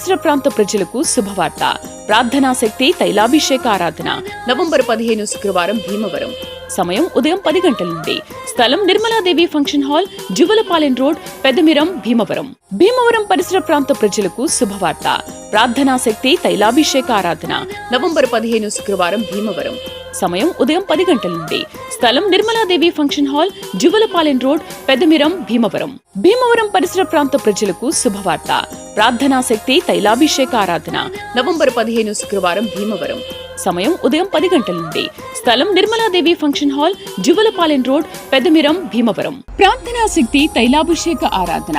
పరిసర ప్రాంత ప్రజలకు శుభవార్త. ప్రార్థనా శక్తి తైలాభిషేక ఆరాధన నవంబర్ 15 శుక్రవారం భీమవరం. సమయం ఉదయం 10 గంటల నుండి. స్థలం Nirmaladevi function hall, Juvalapalem road, Peddamiram, Bhimavaram. Bhimavaram పరిసర ప్రాంత ప్రజలకు శుభవార్త. ప్రార్థనా శక్తి తైలాభిషేక ఆరాధన నవంబర్ 15 శుక్రవారం భీమవరం. సమయం ఉదయం 10 గంటల నుండి. స్థలం Nirmaladevi function hall, Juvalapalem road, Peddamiram, Bhimavaram. Bhimavaram పరిసర ప్రాంత ప్రజలకు శుభవార్త. ప్రార్థనా శక్తి తైలాభిషేక ఆరాధన నవంబర్ 15 శుక్రవారం భీమవరం. సమయం ఉదయం 10 గంటల నుండి. స్థలం Nirmaladevi function hall, Juvalapalem road, Peddamiram, Bhimavaram. ప్రార్థనా శక్తి తైలాభిషేక ఆరాధన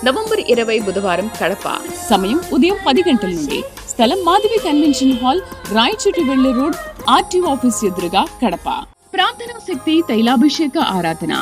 నవంబర్ 20 బుధవారం కడప. సమయం ఉదయం 10 గంటల నుండి. స్థలం మాధవి కన్వెన్షన్ హాల్, రాయచోటి వెళ్లే రోడ్, ఆర్టీఓ ఆఫీస్ ఎదురుగా కడప. ప్రార్థనా శక్తి తైలాభిషేక ఆరాధన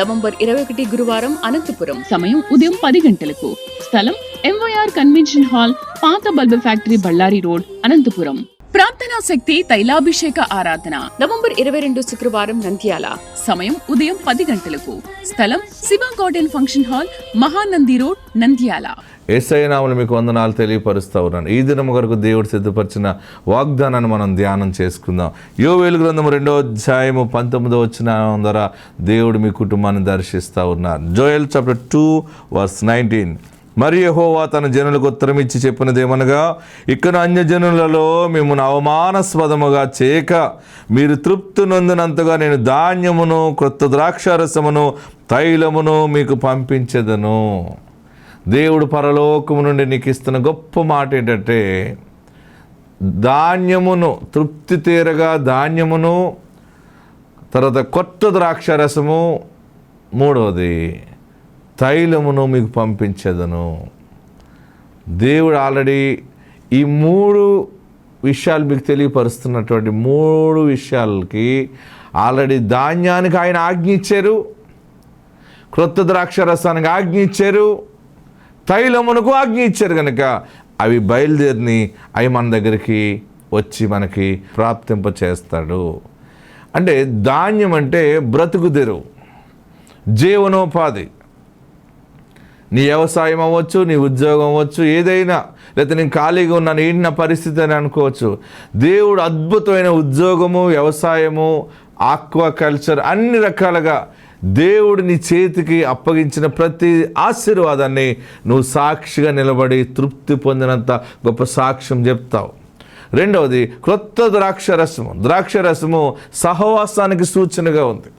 నవంబర్ 21 గురువారం అనంతపురం. సమయం ఉదయం 10 గంటలకు. స్థలం ఎంవైఆర్ కన్వెన్షన్ హాల్, పాత bulb factory, Bellary road, Anantapur. ప్రార్థనా శక్తి తైలాభిషేక ఆరాధన నవంబర్ 22 శుక్రవారం నంద్యాల. సమయం ఉదయం 10 గంటలకు. స్థలం Shiva garden function hall, Mahanandi road, Nandyal. Yesayya నామములో మీకు వందనాలు తెలియపరుస్తూ ఉన్నాను. ఈ దినం వరకు దేవుడు సిద్ధపరిచిన వాగ్దానాన్ని మనం ధ్యానం చేసుకుందాం. యోవేలు గ్రంథం 2వ అధ్యాయము 19వ వచనం ద్వారా దేవుడు మీ కుటుంబాన్ని దర్శిస్తూ ఉన్నారు. జోయల్ చాప్టర్ 2:19. మరి యెహోవా తన జనులకు ఉత్తరం ఇచ్చి చెప్పినదేమనగా, ఇక్కడ అన్యజనులలో మిమ్మల్ని అవమానాస్పదముగా చేయక మీరు తృప్తి నొందినంతగా నేను ధాన్యమును, క్రొత్త ద్రాక్షారసమును, తైలమును మీకు పంపించెదను. దేవుడు పరలోకము నుండి నీకు ఇస్తున్న గొప్ప మాట ఏంటంటే, ధాన్యమును, తృప్తి తీరగా ధాన్యమును, తర్వాత కొత్త ద్రాక్షారసము, మూడవది తైలమును మీకు పంపించేదను. దేవుడు ఆల్రెడీ ఈ 3 విషయాలు మీకు తెలియపరుస్తున్నటువంటి 3 విషయాలకి ఆల్రెడీ ధాన్యానికి ఆయన ఆజ్ఞ ఇచ్చారు, క్రొత్త ద్రాక్షారసానికి ఆజ్ఞ ఇచ్చారు, తైలమునకు ఆజ్ఞ ఇచ్చారు. కనుక అవి బయలుదేరిని అవి మన దగ్గరికి వచ్చి మనకి ప్రాప్తింప చేస్తాడు. అంటే ధాన్యం అంటే బ్రతుకుదెరువు, జీవనోపాధి. నీ వ్యవసాయం అవ్వచ్చు, నీ ఉద్యోగం అవ్వచ్చు, ఏదైనా, లేకపోతే నేను ఖాళీగా ఉన్నాను, ఏంటి నా పరిస్థితి అని అనుకోవచ్చు. దేవుడు అద్భుతమైన ఉద్యోగము, వ్యవసాయము, ఆక్వాకల్చర్, అన్ని రకాలుగా దేవుడు నీ చేతికి అప్పగించిన ప్రతి ఆశీర్వాదాన్ని నువ్వు సాక్షిగా నిలబడి తృప్తి పొందినంత గొప్ప సాక్ష్యం చెప్తావు. రెండవది క్రొత్త ద్రాక్షరసము. ద్రాక్షరసము సహవాసానికి సూచనగా ఉంది.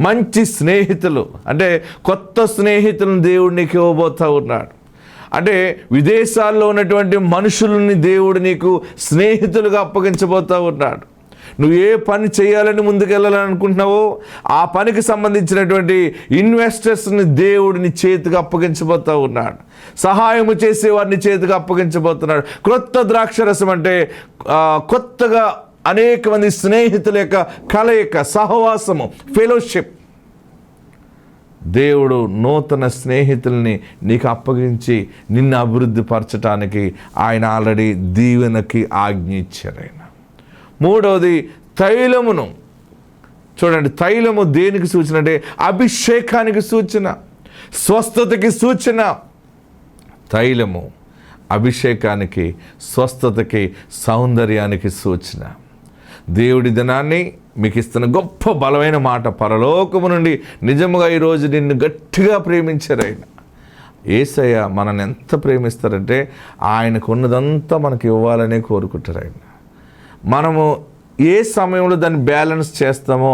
మంచి స్నేహితులు, అంటే కొత్త స్నేహితులను దేవుడు నీకు ఇవ్వబోతూ ఉన్నాడు. అంటే విదేశాల్లో ఉన్నటువంటి మనుషులని దేవుడు నీకు స్నేహితులుగా అప్పగించబోతూ ఉన్నాడు. నువ్వు ఏ పని చేయాలని ముందుకెళ్ళాలని అనుకుంటున్నావో ఆ పనికి సంబంధించినటువంటి ఇన్వెస్టర్స్ని దేవుడు నీ చేతికి అప్పగించబోతూ ఉన్నాడు. సహాయము చేసేవారిని చేతికి అప్పగించబోతున్నాడు. క్రొత్త ద్రాక్షరసం అంటే కొత్తగా అనేక మంది స్నేహితుల యొక్క కలయిక, సహవాసము, ఫెలోషిప్. దేవుడు నూతన స్నేహితుల్ని నీకు అప్పగించి నిన్ను అభివృద్ధి పరచడానికి ఆయన ఆల్రెడీ దీవెనకి ఆజ్ఞ ఇచ్చారు ఆయన. మూడవది తైలమును. చూడండి, తైలము దేనికి సూచన అంటే అభిషేకానికి సూచన, స్వస్థతకి సూచన. తైలము అభిషేకానికి, స్వస్థతకి, సౌందర్యానికి సూచన. దేవుడి దినాన్ని మీకు ఇస్తున్న గొప్ప బలమైన మాట, పరలోకము నుండి నిజముగా ఈరోజు నిన్ను గట్టిగా ప్రేమించారు ఆయన. యేసయ్య మనల్ని ఎంత ప్రేమిస్తారంటే ఆయనకు ఉన్నదంతా మనకి ఇవ్వాలనే కోరుకుంటారు ఆయన. మనము ఏ సమయంలో దాన్ని బ్యాలెన్స్ చేస్తామో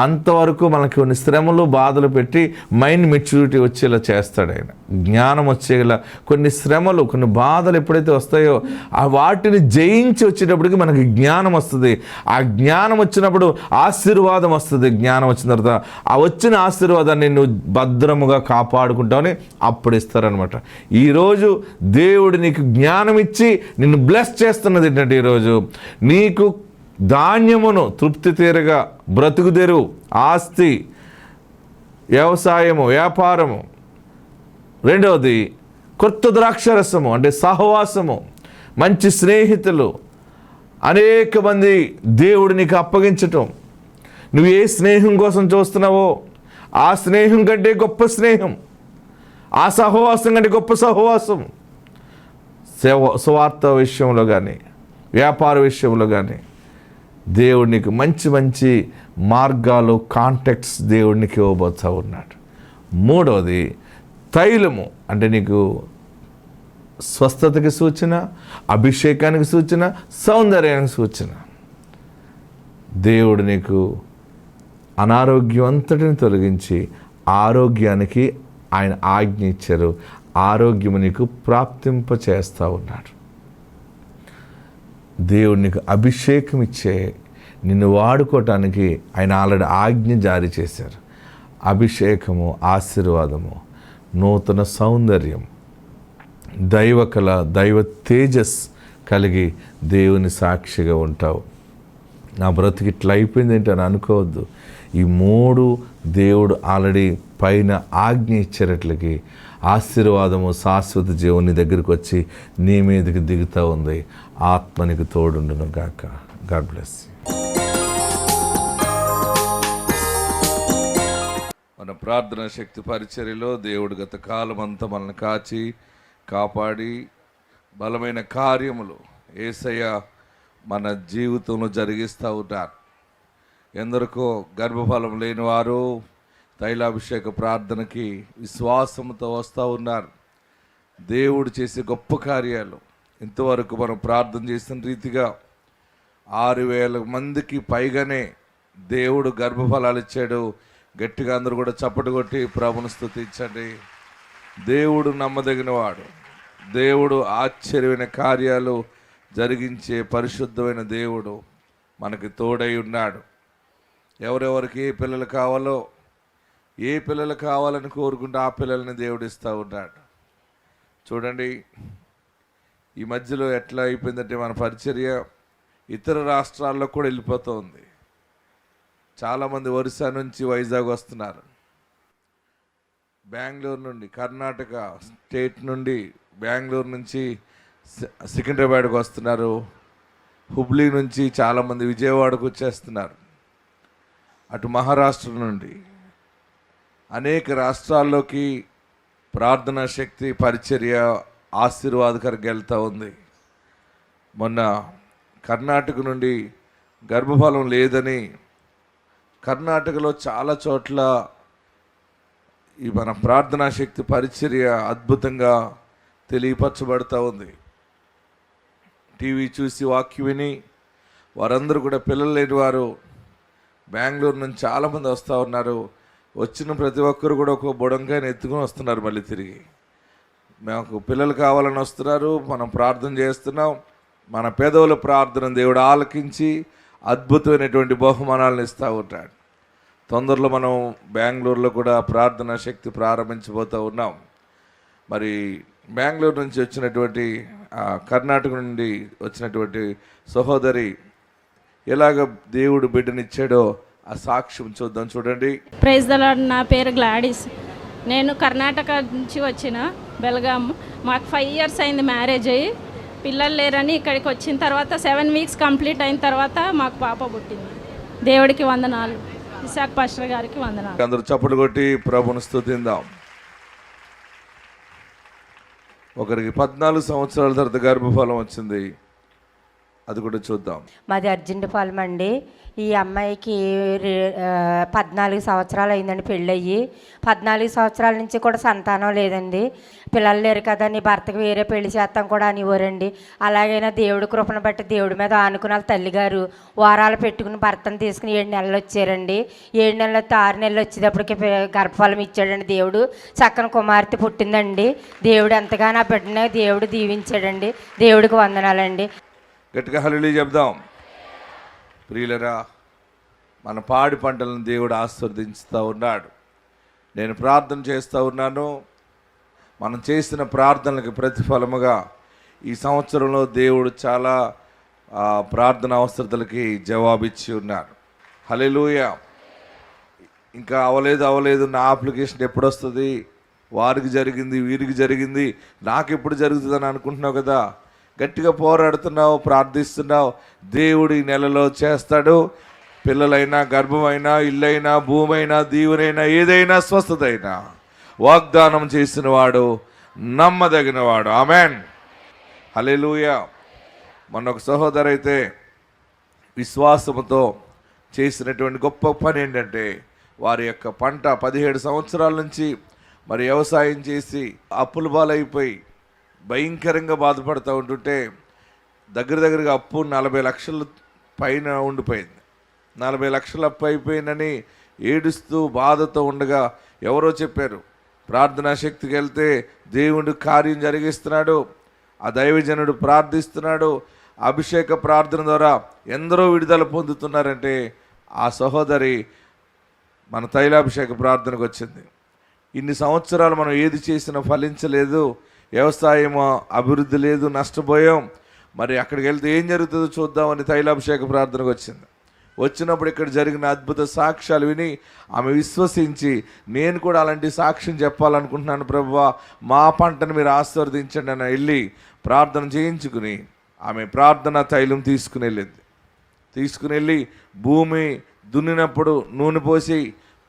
అంతవరకు మనకి కొన్ని శ్రమలు, బాధలు పెట్టి మైండ్ మెచ్యూరిటీ వచ్చేలా చేస్తాడు ఆయన. జ్ఞానం వచ్చేలా కొన్ని శ్రమలు, కొన్ని బాధలు ఎప్పుడైతే వస్తాయో ఆ వాటిని జయించి వచ్చేటప్పటికి మనకి జ్ఞానం వస్తుంది. ఆ జ్ఞానం వచ్చినప్పుడు ఆశీర్వాదం వస్తుంది. జ్ఞానం వచ్చిన తర్వాత ఆ వచ్చిన ఆశీర్వాదాన్ని నువ్వు భద్రముగా కాపాడుకుంటావని అప్పుడు ఇస్తారనమాట. ఈరోజు దేవుడు నీకు జ్ఞానం ఇచ్చి నిన్ను బ్లెస్ చేస్తున్నది ఏంటంటే, ఈరోజు నీకు ధాన్యమును, తృప్తి తీరగా బ్రతుకుదెరువు, ఆస్తి, వ్యవసాయము, వ్యాపారము. రెండవది కొత్త ద్రాక్షరసము అంటే సహవాసము, మంచి స్నేహితులు, అనేక మంది దేవుడు నీకు అప్పగించటం. నువ్వు ఏ స్నేహం కోసం చూస్తున్నావో ఆ స్నేహం కంటే గొప్ప స్నేహం, ఆ సహవాసం కంటే గొప్ప సహవాసం. సువార్త విషయంలో కానీ, వ్యాపార విషయంలో కానీ దేవుడు నీకు మంచి మంచి మార్గాలు, కాంటాక్ట్స్ దేవుడికి ఇవ్వబోతూ ఉన్నాడు. మూడవది తైలము, అంటే నీకు స్వస్థతకి సూచన, అభిషేకానికి సూచన, సౌందర్యానికి సూచన. దేవుడు నీకు అనారోగ్యం అంతటిని తొలగించి ఆరోగ్యానికి ఆయన ఆజ్ఞ ఇచ్చారు. ఆరోగ్యము నీకు ప్రాప్తింప చేస్తూ ఉన్నాడు. దేవుడు నీకు అభిషేకం ఇచ్చే నిన్ను వాడుకోవటానికి ఆయన ఆల్రెడీ ఆజ్ఞ జారీ చేశారు. అభిషేకము, ఆశీర్వాదము, నూతన సౌందర్యం, దైవకళ, దైవ తేజస్ కలిగి దేవుని సాక్షిగా ఉంటావు. నా బ్రతికి ఇట్లా అయిపోయింది ఏంటి అని అనుకోవద్దు. ఈ మూడు దేవుడు ఆల్రెడీ పైన ఆజ్ఞ ఇచ్చేటట్లకి ఆశీర్వాదము, శాశ్వత జీవం నీ దగ్గరికి వచ్చి నీ మీదకి దిగుతూ ఉంది. ఆత్మనికి తోడుండును గాక. God bless. మన ప్రార్థనా శక్తి పరిచర్యలో దేవుడు గత కాలం అంతా మనల్ని కాచి కాపాడి బలమైన కార్యములు యేసయ్య మన జీవితంలో జరిగిస్తూ ఉంటారు. ఎందరికో గర్భఫలం లేని వారు తైలాభిషేక ప్రార్థనకి విశ్వాసంతో వస్తూ ఉన్నారు. దేవుడు చేసే గొప్ప కార్యాలు ఇంతవరకు మనం ప్రార్థన చేసిన రీతిగా 6,000 మందికి పైగానే దేవుడు గర్భఫలాలు ఇచ్చాడు. గట్టిగా అందరూ కూడా చప్పటి కొట్టి ప్రభుని స్తుతించండి. దేవుడు నమ్మదగినవాడు. దేవుడు ఆశ్చర్యమైన కార్యాలు జరిగించే పరిశుద్ధమైన దేవుడు మనకి తోడై ఉన్నాడు. ఎవరెవరికి ఏ పిల్లలు కావాలో, ఏ పిల్లలు కావాలని కోరుకుంటే ఆ పిల్లల్ని దేవుడు ఇస్తూ ఉన్నాడు. చూడండి, ఈ మధ్యలో ఎట్లా అయిపోయిందంటే మన పరిచర్య ఇతర రాష్ట్రాల్లో కూడా వెళ్ళిపోతుంది. చాలామంది ఒరిస్సా నుంచి వైజాగ్ వస్తున్నారు, బెంగళూరు నుండి, కర్ణాటక స్టేట్ నుండి, బెంగళూరు నుంచి సికింద్రాబాద్కి వస్తున్నారు, హుబ్లీ నుంచి చాలామంది విజయవాడకు వచ్చేస్తున్నారు, అటు మహారాష్ట్ర నుండి అనేక రాష్ట్రాల్లోకి ప్రార్థనా శక్తి పరిచర్య ఆశీర్వాదకరంగా వెళ్తూ ఉంది. మొన్న కర్ణాటక నుండి గర్భఫలం లేదని కర్ణాటకలో చాలా చోట్ల ఈ మన ప్రార్థనా శక్తి పరిచర్య అద్భుతంగా తెలియపరచబడుతూ ఉంది. టీవీ చూసి వాక్యం విని వారందరూ కూడా పిల్లలు లేని వారు బెంగళూరు నుంచి చాలామంది వస్తూ ఉన్నారు. వచ్చిన ప్రతి ఒక్కరు కూడా ఒక బుడంకాయని ఎత్తుకొని వస్తున్నారు. మళ్ళీ తిరిగి మాకు పిల్లలు కావాలని వస్తున్నారు. మనం ప్రార్థన చేస్తున్నాం. మన పేదవుల ప్రార్థన దేవుడు ఆలకించి అద్భుతమైనటువంటి బహుమానాలను ఇస్తూ ఉంటాడు. తొందరలో మనం బెంగళూరులో కూడా ప్రార్థనా శక్తి ప్రారంభించబోతూ ఉన్నాం. మరి బెంగళూరు నుంచి వచ్చినటువంటి కర్ణాటక నుండి వచ్చినటువంటి సహోదరి ఎలాగ దేవుడు బిడ్డనిచ్చాడో ఆ సాక్ష్యం చూద్దాం. చూడండి. Praise the lord. నా పేరు గ్లాడిస్. నేను కర్ణాటక నుంచి వచ్చిన బెల్గాం. మాకు 5 years అయింది మ్యారేజ్ అయ్యి. పిల్లలు లేరని ఇక్కడికి వచ్చిన తర్వాత 7 weeks కంప్లీట్ అయిన తర్వాత మాకు పాప పుట్టింది. దేవుడికి వందనాలు. ఇసాక్ పాస్టర్ గారికి వందనాలు. అందరూ చప్పట్లు కొట్టి ప్రభుని స్తుతిందాం. ఒకరికి 14 సంవత్సరాల తర్వాత గర్భఫలం వచ్చింది, అది కూడా చూద్దాం. మాది అర్జెంటుపాలెం అండి. ఈ అమ్మాయికి 14 సంవత్సరాలు అయిందండి పెళ్ళయ్యి. 14 సంవత్సరాల నుంచి కూడా సంతానం లేదండి. పిల్లలు లేరు కదా, నీ భర్తకు వేరే పెళ్లి చేస్తాం కూడా అనేవారండి. అలాగైనా దేవుడి కృపను బట్టి దేవుడి మీద ఆనుకున్న తల్లిగారు వారాలు పెట్టుకుని భర్తను తీసుకుని 7 నెలలు వచ్చారండి. 7 నెలలు 6 నెలలు వచ్చేటప్పటికి గర్భఫలం ఇచ్చాడండి దేవుడు. చక్కని కుమార్తె పుట్టిందండి. దేవుడు ఎంతగానో ఆ బిడ్డనే దేవుడు దీవించాడండి. దేవుడికి వందనాలండి. గట్టిగా హల్లెలూయా చెప్దాం. ప్రియులరా, మన పాడి పంటలను దేవుడు ఆశీర్వదించుతూ ఉన్నాడు. నేను ప్రార్థన చేస్తూ ఉన్నాను. మనం చేసిన ప్రార్థనలకు ప్రతిఫలముగా ఈ సంవత్సరంలో దేవుడు చాలా ప్రార్థన అవసరతలకి జవాబిచ్చి ఉన్నాడు. హల్లెలూయా. ఇంకా అవ్వలేదు, నా అప్లికేషన్ ఎప్పుడు వస్తుంది, వారికి జరిగింది, వీరికి జరిగింది, నాకు ఎప్పుడు జరుగుతుందని అనుకుంటున్నావు కదా. గట్టిగా పోరాడుతున్నావు, ప్రార్థిస్తున్నావు. దేవుడు ఈ నెలలో చేస్తాడు. పిల్లలైనా, గర్భమైనా, ఇల్లైనా, భూమైనా, దీవెనైనా, ఏదైనా, స్వస్థత అయినా వాగ్దానం చేసిన వాడు నమ్మదగినవాడు. ఆమెన్. హల్లెలూయా. మొన్న ఒక సహోదరు అయితే విశ్వాసముతో చేసినటువంటి గొప్ప పని ఏంటంటే, వారి యొక్క పంట 17 సంవత్సరాల నుంచి మరి వ్యవసాయం చేసి అప్పుల పాలైపోయి భయంకరంగా బాధపడుతూ ఉంటుంటే దగ్గరగా అప్పు 40 లక్షల పైన ఉండిపోయింది. 40 లక్షల అప్పు అయిపోయిందని ఏడుస్తూ బాధతో ఉండగా ఎవరో చెప్పారు, ప్రార్థనా శక్తికి వెళ్తే దేవుడు కార్యం జరిగిస్తున్నాడు, ఆ దైవజనుడు ప్రార్థిస్తున్నాడు, అభిషేక ప్రార్థన ద్వారా ఎందరో విడుదల పొందుతున్నారంటే ఆ సహోదరి మన తైలాభిషేక ప్రార్థనకు వచ్చింది. ఇన్ని సంవత్సరాలు మనం ఏది చేసినా ఫలించలేదు, వ్యవసాయం అభివృద్ధి లేదు, నష్టపోయాం, మరి అక్కడికి వెళ్తే ఏం జరుగుతుందో చూద్దామని తైలాభిషేక ప్రార్థనకు వచ్చింది. వచ్చినప్పుడు ఇక్కడ జరిగిన అద్భుత సాక్ష్యాలు విని ఆమె విశ్వసించి, నేను కూడా అలాంటి సాక్ష్యం చెప్పాలనుకుంటున్నాను ప్రభువా, మా పంటను మీరు ఆశీర్వదించండి అని వెళ్ళి ప్రార్థన చేయించుకుని ఆమె ప్రార్థన తైలం తీసుకుని వెళ్ళి భూమి దున్నినప్పుడు నూనె పోసి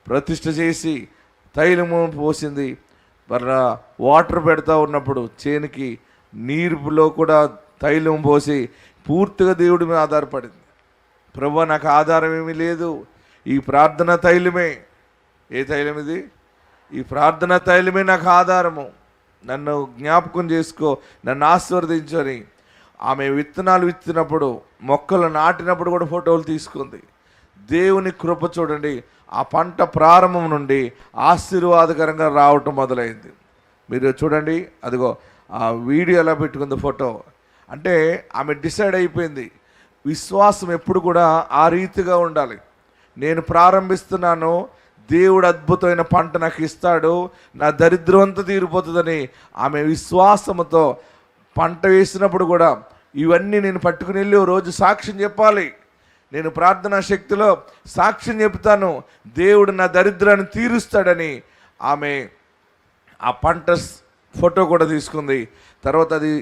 ప్రతిష్ఠ చేసి తైలము పోసింది. మరి వాటర్ పెడతా ఉన్నప్పుడు చేనికి నీరులో కూడా తైలం పోసి పూర్తిగా దేవుడి మీద ఆధారపడింది. ప్రభువా, నాకు ఆధారం ఏమీ లేదు, ఈ ప్రార్థన తైలమే. ఏ తైలం ఇది? ఈ ప్రార్థన తైలమే నాకు ఆధారము, నన్ను జ్ఞాపకం చేసుకో, నన్ను ఆశీర్వదించు అని ఆమె విత్తనాలు విత్తినప్పుడు, మొక్కలు నాటినప్పుడు కూడా ఫోటోలు తీసుకుంది. దేవుని కృప చూడండి, ఆ పంట ప్రారంభం నుండి ఆశీర్వాదకరంగా రావటం మొదలైంది. మీరు చూడండి, అదిగో ఆ వీడియో ఎలా పెట్టుకుంది ఫోటో. అంటే ఆమె డిసైడ్ అయిపోయింది, విశ్వాసం ఎప్పుడు కూడా ఆ రీతిగా ఉండాలి. నేను ప్రారంభిస్తున్నాను, దేవుడు అద్భుతమైన పంట నాకు ఇస్తాడు, నా దరిద్రం అంతా తీరిపోతుందని ఆమె విశ్వాసంతో పంట వేసినప్పుడు కూడా ఇవన్నీ నేను పట్టుకుని వెళ్ళి రోజు సాక్ష్యం చెప్పాలి, నేను ప్రార్థనా శక్తిలో సాక్ష్యం చెప్తాను, దేవుడు నా దరిద్రాన్ని తీరుస్తాడని ఆమె ఆ పంట ఫోటో కూడా తీసుకుంది. తర్వాత అది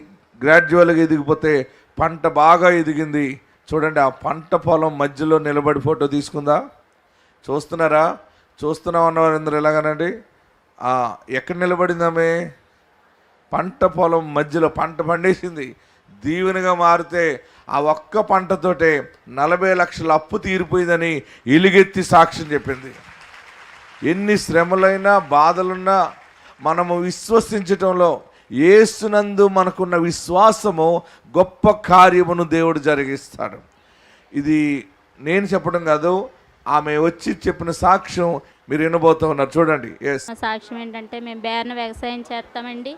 గ్రాడ్యువల్గా ఎదిగిపోతే పంట బాగా ఎదిగింది. చూడండి, ఆ పంట పొలం మధ్యలో నిలబడి ఫోటో తీసుకుందా? చూస్తున్నాం అన్నవారు అందరూ ఎలాగనండి, ఎక్కడ నిలబడింది ఆమె? పంట పొలం మధ్యలో పంట పండేసింది. దీవెనగా మారితే ఆ ఒక్క పంటతోటే 40 లక్షల అప్పు తీరిపోయిందని ఎలుగెత్తి సాక్ష్యం చెప్పింది. ఎన్ని శ్రమలైనా బాధలున్నా మనము విశ్వసించటంలో, యేసునందు మనకున్న విశ్వాసము గొప్ప కార్యమును దేవుడు జరిగిస్తాడు. ఇది నేను చెప్పడం కాదు, ఆమె వచ్చి చెప్పిన సాక్ష్యం మీరు వినబోతూ ఉన్నారు. చూడండి. సాక్ష్యం ఏంటంటే, మేము బేరన వ్యవసాయం చేస్తామండి.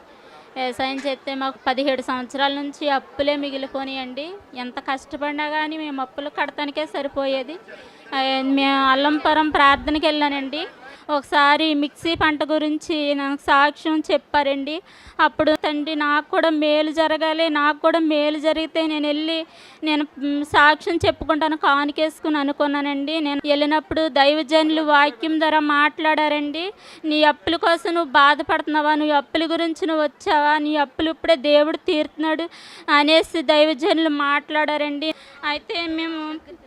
వ్యవసాయం చేస్తే మాకు 17 సంవత్సరాల నుంచి అప్పులే మిగిలిపోయాయండి. ఎంత కష్టపడినా కానీ మేము అప్పులు కడతానికే సరిపోయేది. మేము అల్లంపురం ప్రార్థనకి వెళ్ళానండి. ఒకసారి మిక్సీ పంట గురించి నాకు సాక్ష్యం చెప్పారండి. అప్పుడు తండ్రి, నాకు కూడా మేలు జరగాలి, నాకు కూడా మేలు జరిగితే నేను సాక్ష్యం చెప్పుకుంటాను కానుకేసుకుని అనుకున్నానండి. నేను వెళ్ళినప్పుడు దైవజనులు వాక్యం ద్వారా మాట్లాడారండి. నీ అప్పుల కోసం నువ్వు బాధపడుతున్నావా, నీ అప్పుల గురించి నువ్వు వచ్చావా, నీ అప్పులు ఇప్పుడే దేవుడు తీరుతున్నాడు అనేసి దైవజనులు మాట్లాడారండి. అయితే మేము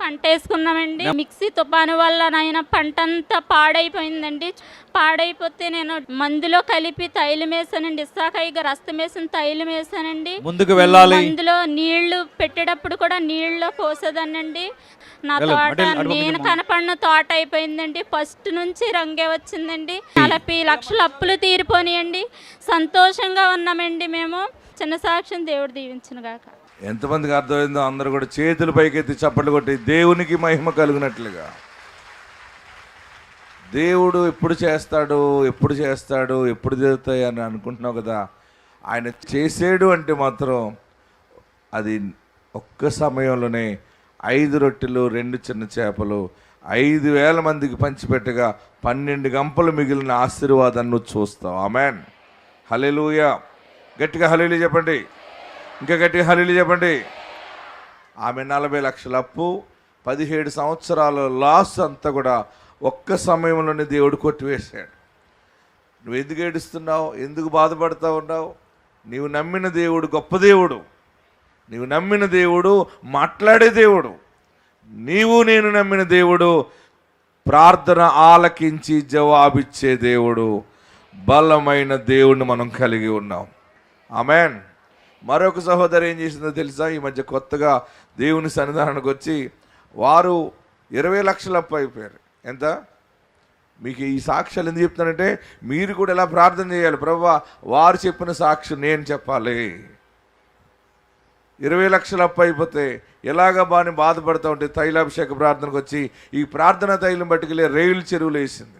పంట వేసుకున్నామండి. మిక్సీ తుఫాను వల్ల నాయన పంట అంతా పాడైపోయిందండి. పాడైపోతే నేను మందులో కలిపి తైలం వేసానండి. ఇస్సాకాయ రస్తం వేసిన తైలం వేసానండి. ముందుకు వెళ్ళాలి. మందులో నీళ్లు పెట్టేటప్పుడు కూడా నీళ్ళలో పోసేదానండి. నా తోట నేను కనపడిన తోట అయిపోయిందండి. ఫస్ట్ నుంచి రంగే వచ్చిందండి. 40 లక్షల అప్పులు తీరిపోనియండి. సంతోషంగా ఉన్నామండి. మేము చిన్న సాక్ష్యం దేవుడు దీవించిన గాక. ఎంతమందికి అర్థమైందో అందరూ కూడా చేతులు పైకెత్తి చప్పట్లు కొట్టి దేవునికి మహిమ కలుగునట్లుగా. దేవుడు ఎప్పుడు చేస్తాడు ఎప్పుడు జరుగుతాయి అని అనుకుంటున్నావు కదా, ఆయన చేసాడు అంటే మాత్రం అది ఒక్క సమయంలోనే 5 రొట్టెలు 2 చిన్న చేపలు 5,000 మందికి పంచిపెట్టగా 12 గంపలు మిగిలిన ఆశీర్వాదాన్ని నువ్వు చూస్తావు. ఆమెన్. హల్లెలూయా. గట్టిగా హల్లెలూయా చెప్పండి. ఇంకా గట్టిగా హల్లెలూయా చెప్పండి. ఆమె 40 లక్షల అప్పు, 17 సంవత్సరాల లాస్ అంతా కూడా ఒక్క సమయంలోనే దేవుడు కొట్టివేశాడు. నువ్వు ఎందుకు ఏడుస్తున్నావు, ఎందుకు బాధపడతా ఉన్నావు? నీవు నమ్మిన దేవుడు గొప్ప దేవుడు, నీవు నమ్మిన దేవుడు మాట్లాడే దేవుడు, నేను నమ్మిన దేవుడు ప్రార్థన ఆలకించి జవాబిచ్చే దేవుడు, బలమైన దేవుడిని మనం కలిగి ఉన్నాం. ఆమెన్. మరొక సహోదరి ఏం చేసిందో తెలుసా? ఈ మధ్య కొత్తగా దేవుని సన్నిధానానికి వచ్చి వారు 20 లక్షలు అప్పు అయిపోయారు. ఎంత? మీకు ఈ సాక్ష్యాలు ఎందుకు చెప్తానంటే మీరు కూడా ఎలా ప్రార్థన చేయాలి, ప్రభువా వారు చెప్పిన సాక్ష్యం నేను చెప్పాలి. 20 లక్షలు అప్పు అయిపోతే ఎలాగా బాధపడుతూ ఉంటే తైలాభిషేక ప్రార్థనకు వచ్చి ఈ ప్రార్థన తైలం పట్టుకెళ్ళి రేవుల చెరువులు వేసింది.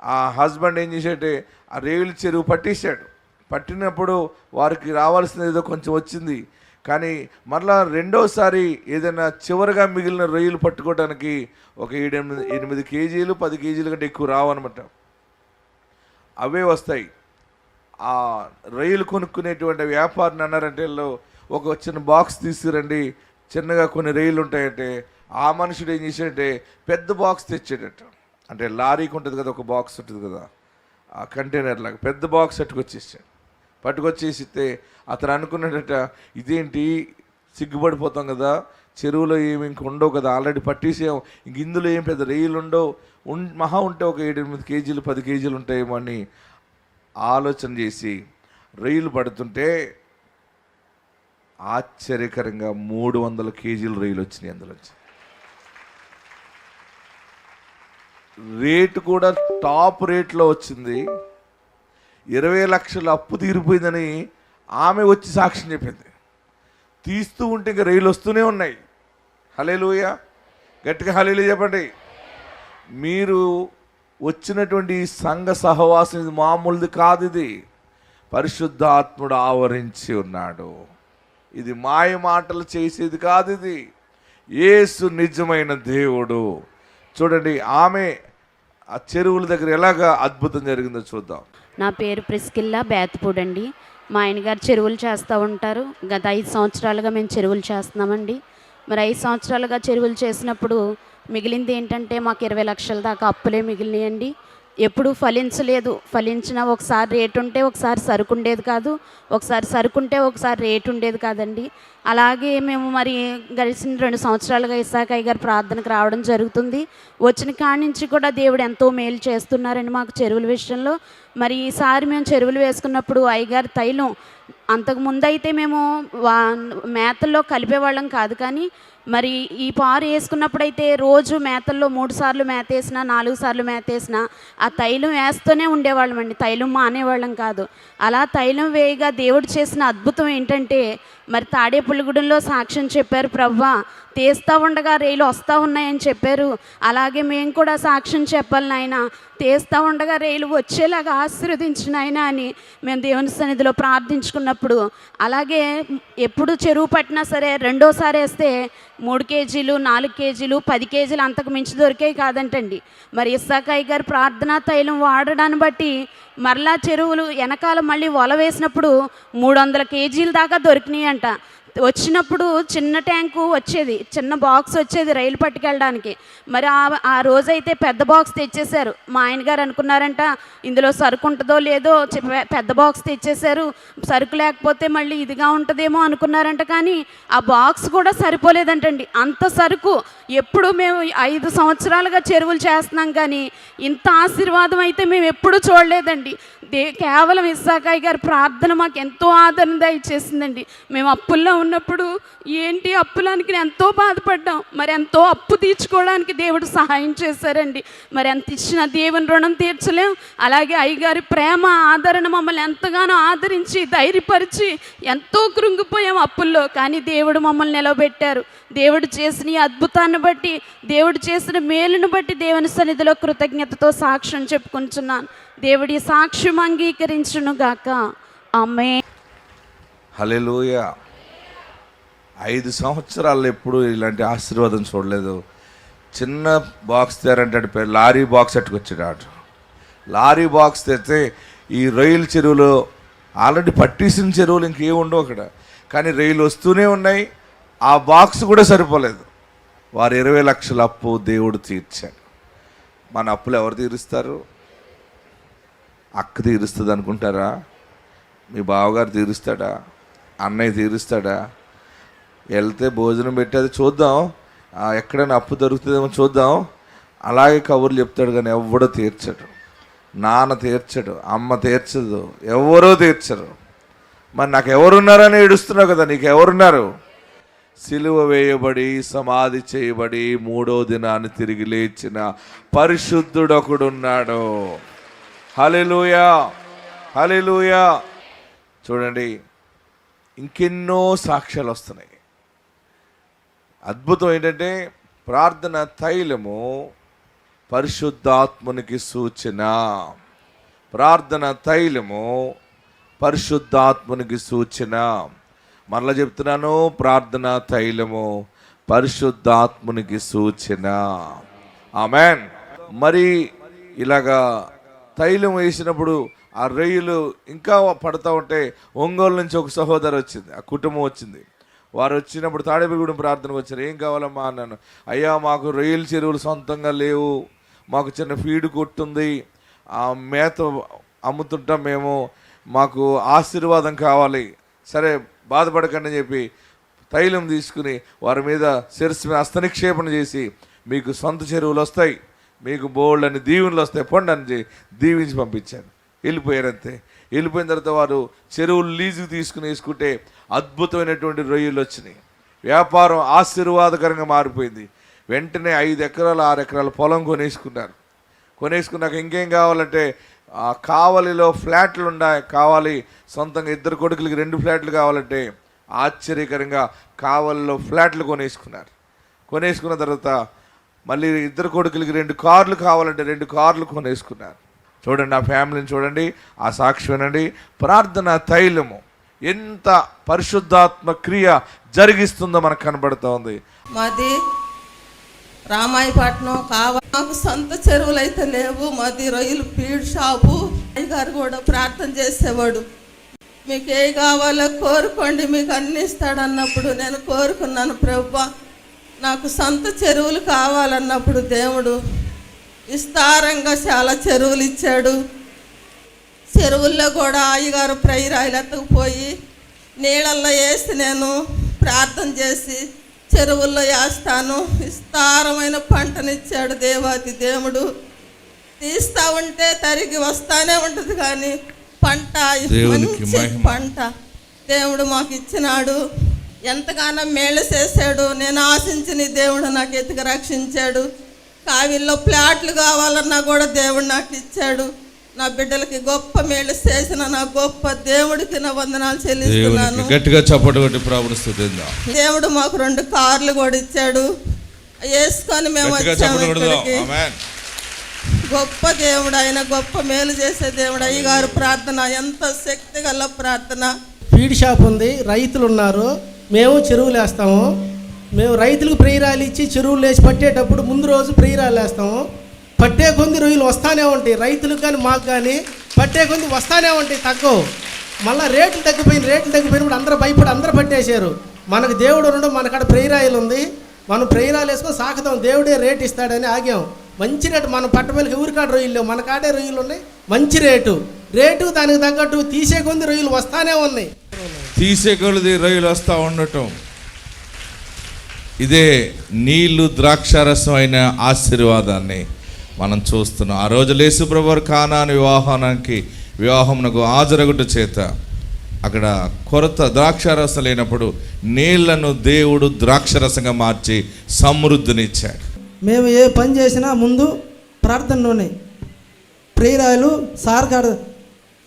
ఆ హస్బెండ్ ఏం చేశాడంటే ఆ రేవుల చెరువు పట్టేశాడు. పట్టినప్పుడు వారికి రావాల్సింది ఏదో కొంచెం వచ్చింది, కానీ మరలా రెండోసారి ఏదైనా చివరిగా మిగిలిన రొయ్యలు పట్టుకోవడానికి ఒక 7-8 కేజీలు 10 కేజీల కంటే ఎక్కువ రావన్నమాట. అవే వస్తాయి. ఆ రొయ్యలు కొనుక్కునేటువంటి వ్యాపారిని అన్నారంటే ఒక చిన్న బాక్స్ తీసుకురండి, చిన్నగా కొన్ని రొయ్యలు ఉంటాయంటే ఆ మనుషుడు ఏం చేశాడంటే పెద్ద బాక్స్ తెచ్చాడట. అంటే లారీకి ఉంటుంది కదా, ఒక బాక్స్ ఉంటుంది కదా, ఆ కంటైనర్ లాగా పెద్ద బాక్స్ పట్టుకొచ్చేసితే అతను అనుకున్నాడట, ఇదేంటి సిగ్గుపడిపోతాం కదా, చెరువులో ఏమి ఇంక ఉండవు కదా, ఆల్రెడీ పట్టేసాం, ఇంక ఇందులో ఏం పెద్ద రొయ్యలు ఉండవు, మహా ఉంటే ఒక 7-8 కేజీలు 10 కేజీలు ఉంటాయేమో అని ఆలోచన చేసి రొయ్యలు పడుతుంటే ఆశ్చర్యకరంగా 300 కేజీలు రొయ్యలు వచ్చినాయి. అందులో రేటు కూడా టాప్ రేట్లో వచ్చింది. 20 లక్షల అప్పు తీరిపోయిందని ఆమె వచ్చి సాక్ష్యం చెప్పింది. తీస్తూ ఉంటే ఇంకా రైలు వస్తూనే ఉన్నాయి. హల్లెలూయా, గట్టిగా హల్లెలూయా చెప్పండి. మీరు వచ్చినటువంటి సంఘ సహవాసం ఇది మామూలుది కాదు, ఇది పరిశుద్ధాత్ముడు ఆవరించి ఉన్నాడు. ఇది మాయ మాటలు చేసేది కాదు, ఇది యేసు నిజమైన దేవుడు. చూడండి ఆమె ఆ చెరువుల దగ్గర ఎలాగా అద్భుతం జరిగిందో చూద్దాం. నా పేరు ప్రిస్కిల్లా బేతపూడండి. మా ఆయనగారు చెరువులు చేస్తూ ఉంటారు. గత 5 సంవత్సరాలుగా మేము చెరువులు చేస్తున్నామండి. మరి 5 సంవత్సరాలుగా చెరువులు చేసినప్పుడు మిగిలింది ఏంటంటే మాకు 20 లక్షల దాకా అప్పులే మిగిలినాయండి. ఎప్పుడు ఫలించలేదు. ఫలించిన ఒకసారి రేటు ఉంటే ఒకసారి సరుకు ఉండేది కాదు, ఒకసారి సరుకుంటే ఒకసారి రేటు ఉండేది కాదండి. అలాగే మేము మరి గడిచిన 2 సంవత్సరాలుగా ఇస్సాక్ అయ్య గారు ప్రార్థనకు రావడం జరుగుతుంది. వచ్చిన కాడి నుంచి కూడా దేవుడు ఎంతో మేలు చేస్తున్నారండి మాకు చెరువుల విషయంలో. మరి ఈసారి మేము చెరువులు వేసుకున్నప్పుడు అయ్యగారి తైలం అంతకుముందు అయితే మేము మేతల్లో కలిపేవాళ్ళం కాదు, కానీ మరి ఈ పారు వేసుకున్నప్పుడైతే రోజు మేతల్లో 3 సార్లు మేత వేసినా 4 సార్లు మేత వేసినా ఆ తైలం వేస్తూనే ఉండేవాళ్ళం అండి. తైలం మానేవాళ్ళం కాదు. అలా తైలం వేయగా దేవుడు చేసిన అద్భుతం ఏంటంటే మరి తాడేపల్లిగూడెంలో సాక్ష్యం చెప్పారు, ప్రవ్వా తీస్తూ ఉండగా రైలు వస్తూ ఉన్నాయని చెప్పారు. అలాగే మేము కూడా సాక్ష్యం చెప్పాలి నాయన, తీస్తూ ఉండగా రైలు వచ్చేలాగా ఆశీర్వదించిన ఆయన అని మేము దేవుని సన్నిధిలో ప్రార్థించుకున్నప్పుడు, అలాగే ఎప్పుడు చెరువు పట్టినా సరే రెండోసారి వేస్తే 3 కేజీలు 4 కేజీలు 10 కేజీలు అంతకు మించి దొరికేవి కాదంటండి. మరి ఇస్సాక్ అయ్య గారు ప్రార్థనా తైలం వాడడాన్ని బట్టి మరలా చెరువులు వెనకాల మళ్ళీ వల వేసినప్పుడు 300 కేజీల దాకా దొరికినాయి అంట. వచ్చినప్పుడు చిన్న ట్యాంకు వచ్చేది, చిన్న బాక్స్ వచ్చేది రైలు పట్టుకెళ్ళడానికి. మరి ఆ రోజైతే పెద్ద బాక్స్ తెచ్చేశారు. మా ఆయన గారు అనుకున్నారంట ఇందులో సరుకు ఉంటుందో లేదో, పెద్ద బాక్స్ తెచ్చేశారు, సరుకు లేకపోతే మళ్ళీ ఇదిగా ఉంటుందేమో అనుకున్నారంట. కానీ ఆ బాక్స్ కూడా సరిపోలేదంటండి, అంత సరుకు. ఎప్పుడు మేము 5 సంవత్సరాలుగా చెరువులు చేస్తున్నాం కానీ ఇంత ఆశీర్వాదం అయితే మేము ఎప్పుడూ చూడలేదండి. కేవలం ఇస్సాక్ అయ్య గారి ప్రార్థన మాకు ఎంతో ఆదరణ ఇచ్చేసిందండి. మేము అప్పుల్లో ఉన్నప్పుడు ఏంటి అప్పులానికి ఎంతో బాధపడ్డాం. మరి ఎంతో అప్పు తీర్చుకోవడానికి దేవుడు సహాయం చేశారండి. మరి ఎంత ఇచ్చిన దేవుని రుణం తీర్చలేం. అలాగే అయ్యగారి ప్రేమ ఆదరణ మమ్మల్ని ఎంతగానో ఆదరించి ధైర్యపరిచి ఎంతో కృంగిపోయాం అప్పుల్లో, కానీ దేవుడు మమ్మల్ని నిలబెట్టారు. దేవుడు చేసిన ఈ అద్భుతాన్ని బట్టి, దేవుడు చేసిన మేలును బట్టి దేవుని సన్నిధిలో కృతజ్ఞతతో సాక్ష్యం చెప్పుకుంటున్నాను. దేవుడి సాక్ష్యం అంగీకరించును గాక. ఆమేన్. హల్లెలూయా. 5 సంవత్సరాలు ఎప్పుడు ఇలాంటి ఆశీర్వాదం చూడలేదు. చిన్న బాక్స్ తేరంటాడు, లారీ బాక్స్ అట్టుకొచ్చాడు. లారీ బాక్స్ తెస్తే ఈ రొయ్యల చెరువులో ఆల్రెడీ పట్టేసిన చెరువులు ఇంకేం ఉండవు అక్కడ, కానీ రొయ్యలు వస్తూనే ఉన్నాయి. ఆ బాక్స్ కూడా సరిపోలేదు. వారు 20 లక్షల అప్పు దేవుడు తీర్చాడు. మన అప్పులు ఎవరు తీరుస్తారు? అక్క తీరుస్తుంది అనుకుంటారా? మీ బావగారు తీరుస్తాడా? అన్నయ్య తీరుస్తాడా? వెళ్తే భోజనం పెట్టేది చూద్దాం, ఎక్కడైనా అప్పు దొరుకుతుందేమో చూద్దాం, అలాగే కబుర్లు చెప్తాడు, కానీ ఎవడో తీర్చడు. నాన్న తీర్చడు, అమ్మ తీర్చదు, ఎవరో తీర్చరు. మరి నాకు ఎవరున్నారని ఏడుస్తున్నావు కదా, నీకు ఎవరున్నారు? సిలువ వేయబడి సమాధి చేయబడి 3వ దినాన్ని తిరిగి లేచిన పరిశుద్ధుడు ఒకడున్నాడు. హల్లెలూయా, హల్లెలూయా. చూడండి, ఇంకెన్నో సాక్ష్యాలు వస్తున్నాయి. అద్భుతం ఏంటంటే ప్రార్థన తైలము పరిశుద్ధాత్మునికి సూచన. ప్రార్థన తైలము పరిశుద్ధాత్మునికి సూచన. మరలా చెప్తున్నాను, ప్రార్థన తైలము పరిశుద్ధాత్మునికి సూచన. ఆమేన్. మరి ఇలాగా తైలం వేసినప్పుడు ఆ రొయ్యలు ఇంకా పడతా ఉంటే ఒంగోలు నుంచి ఒక సహోదరు వచ్చింది, ఆ కుటుంబం వచ్చింది. వారు వచ్చినప్పుడు తాడేపల్లిగూడెం ప్రార్థనకు వచ్చారు. ఏం కావాలమ్మా అన్నాను. అయ్యా, మాకు రొయ్యల చెరువులు సొంతంగా లేవు, మాకు చిన్న ఫీడ్ కొట్టుంది, ఆ మేత అమ్ముతుంటాం మేము, మాకు ఆశీర్వాదం కావాలి. సరే, బాధపడకండి అని చెప్పి తైలం తీసుకుని వారి మీద శిరస్సు మీద హస్తనిక్షేపణ చేసి, మీకు సొంత చెరువులు వస్తాయి, మీకు బోల్డ్ అని దీవెనలు వస్తాయి, పొండి అని దీవించి పంపించాను. వెళ్ళిపోయారంతే. వెళ్ళిపోయిన తర్వాత వారు చెరువులు లీజుకు తీసుకుని వేసుకుంటే అద్భుతమైనటువంటి రొయ్యలు వచ్చినాయి. వ్యాపారం ఆశీర్వాదకరంగా మారిపోయింది. వెంటనే 5 ఎకరాలు 6 ఎకరాల పొలం కొనేసుకున్నారు. కొనేసుకున్నాక ఇంకేం కావాలంటే ఆ కావలిలో ఫ్లాట్లు కావాలి, సొంతంగా 2 కొడుకులకి 2 ఫ్లాట్లు కావాలంటే ఆశ్చర్యకరంగా కావలిలో ఫ్లాట్లు కొనేసుకున్నారు. కొనేసుకున్న తర్వాత మళ్ళీ 2 కొడుకులకి 2 కార్లు కావాలంటే 2 కార్లు కొనేసుకున్నారు. చూడండి, ఆ ఫ్యామిలీని చూడండి, ఆ సాక్షి వినండి. ప్రార్థన తైలము ఎంత పరిశుద్ధాత్మ క్రియ జరిగిస్తుందో మనకు కనబడుతూ ఉంది. మాది రామాయపట్నం కావాలి, మాకు సొంత చెరువులు అయితే లేవు, మాది రొయ్యలు ఫీడ్ షాపు. అయ్యగారు కూడా ప్రార్థన చేసేవాడు, మీకు ఏ కావాలో కోరుకోండి మీకు అన్ని ఇస్తాడన్నప్పుడు నేను కోరుకున్నాను, ప్రభువా నాకు సొంత చెరువులు కావాలన్నప్పుడు దేవుడు విస్తారంగా చాలా చెరువులు ఇచ్చాడు. చెరువుల్లో కూడా అయ్యగారు ప్రైరాయిలు ఎత్తకపోయి నీళ్ళల్లో వేసి నేను ప్రార్థన చేసి చెరువుల్లో వేస్తాను. విస్తారమైన పంటనిచ్చాడు దేవాతి దేవుడు. తీస్తూ ఉంటే తరిగి వస్తానే ఉంటుంది, కానీ పంట మంచి పంట దేవుడు మాకు ఇచ్చినాడు. ఎంతగానో మేలు చేశాడు. నేను ఆశించిన దేవుడు నాకు ఎత్తుకు రక్షించాడు. కావిల్లో ప్లాట్లు కావాలన్నా కూడా దేవుడు నాకు ఇచ్చాడు. నా బిడ్డలకి గొప్ప మేలు చేసిన నా గొప్ప దేవుడికి నా వందనాలు చెల్లిస్తున్నాను. గట్టిగా చప్పటి ప్రభువుని స్తుతిద్దాం. దేవుడు మాకు 2 కార్లు కూడా ఇచ్చాడు, వేసుకొని మేము వచ్చాము ఇక్కడికి. గొప్ప దేవుడు ఆయన, గొప్ప మేలు చేసే దేవుడు. అయ్యగారు ప్రార్థన ఎంత శక్తి గల ప్రార్థన. ఫీడ్ షాప్ ఉంది, రైతులు ఉన్నారు, మేము చెరువులు వేస్తాము. మేము రైతులకు ప్రేరాలు ఇచ్చి చెరువులు వేసి పట్టేటప్పుడు ముందు రోజు ప్రేరాలు వేస్తాము. పట్టే కొద్ది రొయ్యలు వస్తానే ఉంటాయి, రైతులకు కానీ మాకు కానీ పట్టే కొద్ది వస్తానే ఉంటాయి, తక్కువ. మళ్ళీ రేట్లు తగ్గిపోయినప్పుడు అందరూ భయపడి అందరూ పట్టేశారు. మనకు దేవుడు ఉండడం, మనకాడ ప్రేరాయిలు ఉంది, మనం ప్రేరాలు వేసుకొని సాకుతాం, దేవుడే రేటు ఇస్తాడని ఆగాం. మంచి రేటు, మనం పట్టబెలికి ఊరికాడ రొయ్యలు లేవు, మన కాడే రొయ్యలు ఉన్నాయి, మంచి రేటు దానికి తగ్గట్టు తీసే కొద్ది రొయ్యలు వస్తానే ఉన్నాయి. తీసే కొద్ది రొయ్యలు వస్తూ ఉండటం, ఇదే నీళ్లు ద్రాక్షారసం అయిన ఆశీర్వాదాన్ని మనం చూస్తున్నాం. ఆ రోజు యేసుప్రభువు కానాను వివాహమునకు హాజరగుట చేత అక్కడ కొరత ద్రాక్షారసం లేనప్పుడు నీళ్లను దేవుడు ద్రాక్షరసంగా మార్చి సమృద్ధినిచ్చాడు. మేము ఏ పని చేసినా ముందు ప్రార్థనలోనే ప్రేరాలు సార్ కాడ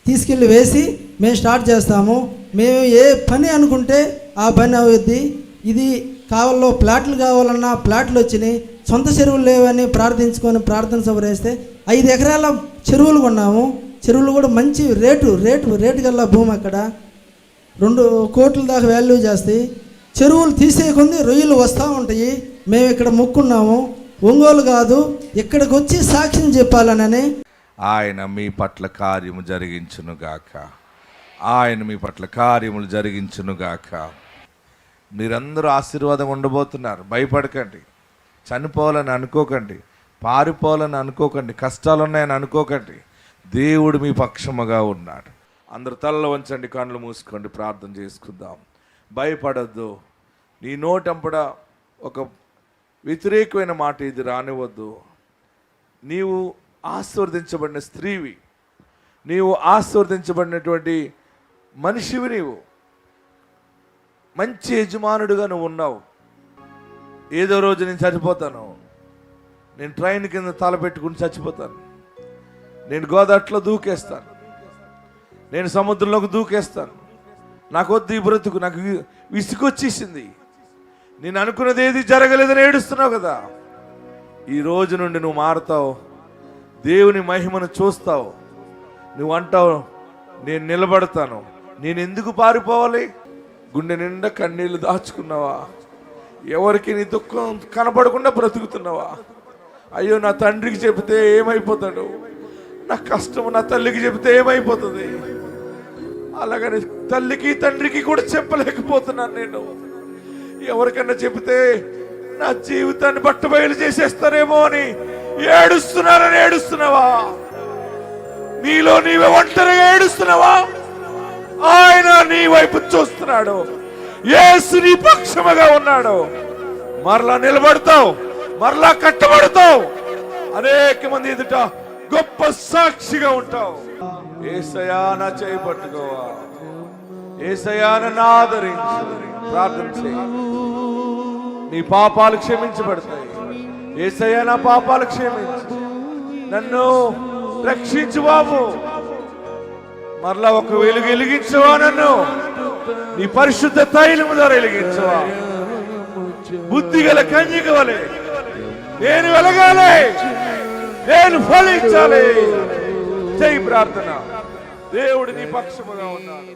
తీసుకెళ్ళి వేసి మేము స్టార్ట్ చేస్తాము. మేము ఏ పని అనుకుంటే ఆ పని అవుద్ది. ఇది కావాలో ప్లాట్లు కావాలన్నా ప్లాట్లు వచ్చినాయి, సొంత చెరువులు లేవని ప్రార్థించుకొని ప్రార్థన సభ వేస్తే 5 ఎకరాల చెరువులు కొన్నాము. చెరువులు కూడా మంచి రేటు గల్లా భూమి, అక్కడ 2 కోట్ల దాకా వాల్యూ చేస్తాయి. చెరువులు తీసే కొంది రొయ్యలు వస్తూ ఉంటాయి. మేము ఇక్కడ మొక్కున్నాము, ఒంగోలు కాదు ఇక్కడికి వచ్చి సాక్ష్యం చెప్పాలనని. ఆయన మీ పట్ల కార్యము జరిగించునుగాక, ఆయన మీ పట్ల కార్యములు జరిగించునుగాక. మీరందరూ ఆశీర్వాదం ఉండబోతున్నారు. భయపడకండి, చనిపోవాలని అనుకోకండి, పారిపోవాలని అనుకోకండి, కష్టాలు ఉన్నాయని అనుకోకండి. దేవుడు మీ పక్షముగా ఉన్నాడు. అందరు తలలో వంచండి, కళ్ళు మూసుకోండి, ప్రార్థన చేసుకుందాం. భయపడద్దు. నీ నోటంపడ ఒక వ్యతిరేకమైన మాట ఇది రానివద్దు. నీవు ఆశీర్వదించబడిన స్త్రీవి, నీవు ఆశీర్వదించబడినటువంటి మనిషివి నీవు, మంచి యజమానుడిగా నువ్వు ఉన్నావు. ఏదో రోజు నేను చచ్చిపోతాను, నేను ట్రైన్ కింద తలపెట్టుకుని చచ్చిపోతాను, నేను గోదాట్లో దూకేస్తాను, నేను సముద్రంలోకి దూకేస్తాను, నాకు వద్దు ఈ బ్రతుకు, నాకు విసుగొచ్చేసింది, నేను అనుకున్నది ఏది జరగలేదని ఏడుస్తున్నావు కదా. ఈ రోజు నుండి నువ్వు మారుతావు, దేవుని మహిమను చూస్తావు. నువ్వు అంటావు, నేను నిలబడతాను. నేను ఎందుకు పారిపోవాలి? గుండె నిండా కన్నీళ్లు దాచుకున్నావా? ఎవరికి నీ దుఃఖం కనపడకుండా బ్రతుకుతున్నావా? అయ్యో, నా తండ్రికి చెబితే ఏమైపోతాడు, నా కష్టం నా తల్లికి చెబితే ఏమైపోతుంది, అలాగని తల్లికి తండ్రికి కూడా చెప్పలేకపోతున్నాను. నేను ఎవరికన్నా చెబితే నా జీవితాన్ని బట్టబయలు చేసేస్తారేమో అని ఏడుస్తున్నానని ఏడుస్తున్నావా? నీలో నీవే ఒంటరిగా ఏడుస్తున్నావా? ఆయన నీ వైపు చూస్తున్నాడు. యేసు నీ పక్షముగా ఉన్నాడు. మరలా నిలబడతావు, మరలా కట్టబడతావు, అనేక మంది ఎదుట గొప్ప సాక్షిగా ఉంటావు. యేసయ్యా నా చేయి పట్టుకోవా, యేసయ్యా నన్ను ఆదరించు. ప్రార్థన చేయి, నీ పాపాలు క్షమించబడతాయి. యేసయ్యా నా పాపాలు క్షమించు, నన్ను రక్షించు బాబు. మరలా ఒక వెలుగు వెలిగించవా, నన్ను నీ పరిశుద్ధ తైలము ద్వారా వెలిగించవా. బుద్ధి గల కన్యక వలె నేను వెలగాలి, నేను ఫలించాలి. చేయి ప్రార్థన. దేవుడు నీ పక్షముగా ఉన్నాడు.